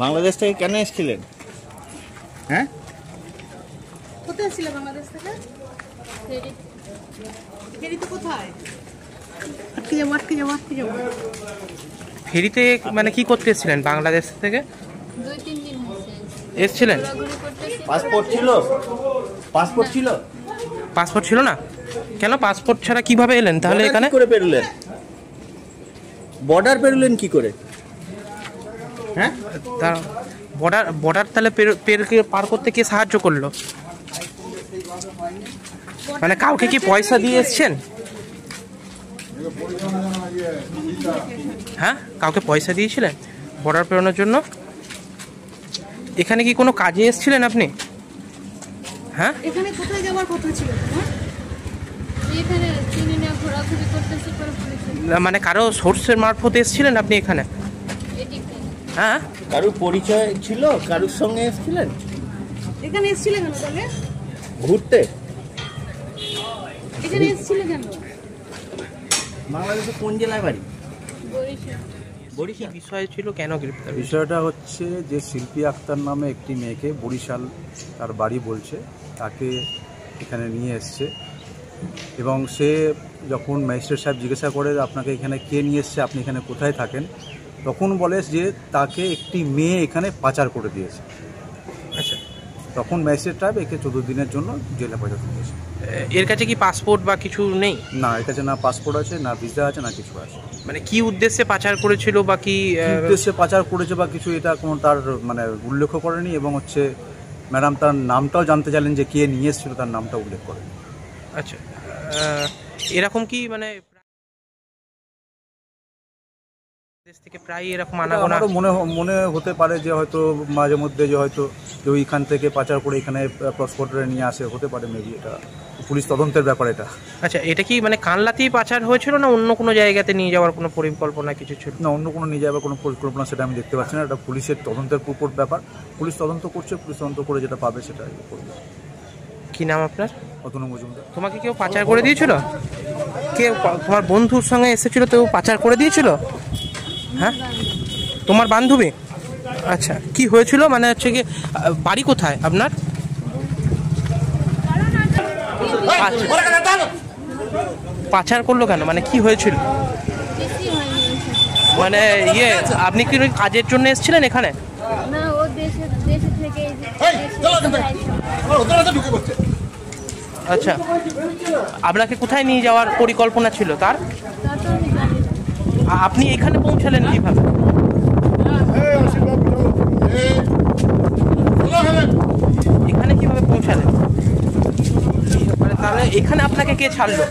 বাংলাদেশ থেকে কেন এসেছিলেন? হ্যাঁ, কোথায় ছিল বাংলাদেশ থেকে? ফেরিতে কোথায়? আটকে যাবো। ফেরিতে মানে কি করতে এসেছিলেন বাংলাদেশ থেকে? 2-3 দিন এসেছিলেন? পাসপোর্ট ছিল? পাসপোর্ট ছিল? পাসপোর্ট ছিল না? কেন পাসপোর্ট ছাড়া কিভাবে এলেন তাহলে এখানে? করে পেরুলেন? বর্ডার পেরুলেন কি করে? হ্যাঁ, তা বর্ডার তাহলে পার করতে কে সাহায্য করলো? মানে কাউকে কি পয়সা দিয়ে এসছেন? হ্যাঁ, কাউকে পয়সা দিয়েছিলেন বর্ডার পেরোনোর জন্য? এখানে কি কোনো কাজে এসেছিলেন আপনি? হ্যাঁ, এখানে কোথায় যাওয়ার কথা ছিল তোমার? এখানে চিনি না ঘোরাঘুরি করতেছি পরে পুলিশ। মানে কারো সোর্সের মারফত এসেছিলেন আপনি এখানে? হ্যাঁ, কারোর পরিচয় ছিল? কারোর সঙ্গে এসেছিলেন? এখানে এসেছিলে কেন তাহলে? ঘুরতে? এখানে এসেছিলে কেন? বাংলাদেশে কোন জেলায় বাড়ি? বরিশাল। বিষয় ছিল কেন গ্রেপ্তার? বিষয়টা হচ্ছে যে শিল্পী আক্তার নামে একটি মেয়েকে বরিশাল তার বাড়ি বলছে, তাকে এখানে নিয়ে এসছে এবং সে যখন ম্যাজিস্ট্রেট সাহেব জিজ্ঞাসা করে আপনাকে এখানে কে নিয়ে এসছে, আপনি এখানে কোথায় থাকেন, তখন বলে যে তাকে একটি মেয়ে এখানে পাচার করে দিয়েছে। আচ্ছা, তখন ম্যাজিস্ট্রেট সাহেব একে 14 দিনের জন্য জেলে পাঠাতে দিয়েছে। এর কাছে কি পাসপোর্ট বা কিছু নেই? না, এর কাছে না পাসপোর্ট আছে, না ভিসা আছে, না কিছু আছে। মানে কি উদ্দেশ্যে পাচার করেছিল বা কি উদ্দেশ্যে পাচার করেছে বা কিছু এটা কোনো তার মানে উল্লেখ করেনি এবং হচ্ছে ম্যাডাম তার নামটাও জানতে চাইলেন যে কে নিয়ে এসেছিল, তার নামটা উল্লেখ করেনি। আচ্ছা, এরকম কি মানে দেশ থেকে প্রায় এরকম আনাগোনা? মনে হতে পারে যে হয়তো মাঝে মধ্যে যে হয়তো যে ওইখান থেকে পাচার করে এখানে পাসপোর্টে নিয়ে আসে, হতে পারে মেবি, এটা পুলিশ তদন্তের ব্যাপার এটা। আচ্ছা, এটা কি মানে কানলাতেই পাচার হয়েছিল না অন্য কোনো জায়গাতে নিয়ে যাওয়ার কোনো পরিকল্পনা কিছু ছিল? না, অন্য কোনো নিয়ে যাওয়ার কোনো পরিকল্পনা সেটা আমি দেখতে পাচ্ছি না, এটা পুলিশের তদন্তের উপর ব্যাপার। পুলিশ তদন্ত করছে, পুলিশ তদন্ত করে যেটা পাবে সেটা করবে। কি নাম আপনার? অতনু মজুমদার। তোমাকে কেউ পাচার করে দিয়েছিল? কেউ তোমার বন্ধুর সঙ্গে এসেছিল তো পাচার করে দিয়েছিল? হ্যাঁ, তোমার বান্ধবী? আচ্ছা, কি হয়েছিল মানে হচ্ছে কি বাড়ি কোথায় আপনার? পাচার করলো কেন, মানে কি হয়েছিল? মানে আপনি কি কাজের জন্য এসেছিলেন এখানে? না, ও দেশে থেকে আচ্ছা, আপনাকে কোথায় নিয়ে যাওয়ার পরিকল্পনা ছিল তার? আপনি এখানে পৌঁছালেন কিভাবে? এখানে কিভাবে পৌঁছালেন? তাহলে এখানে আপনাকে কে ছাড়লো?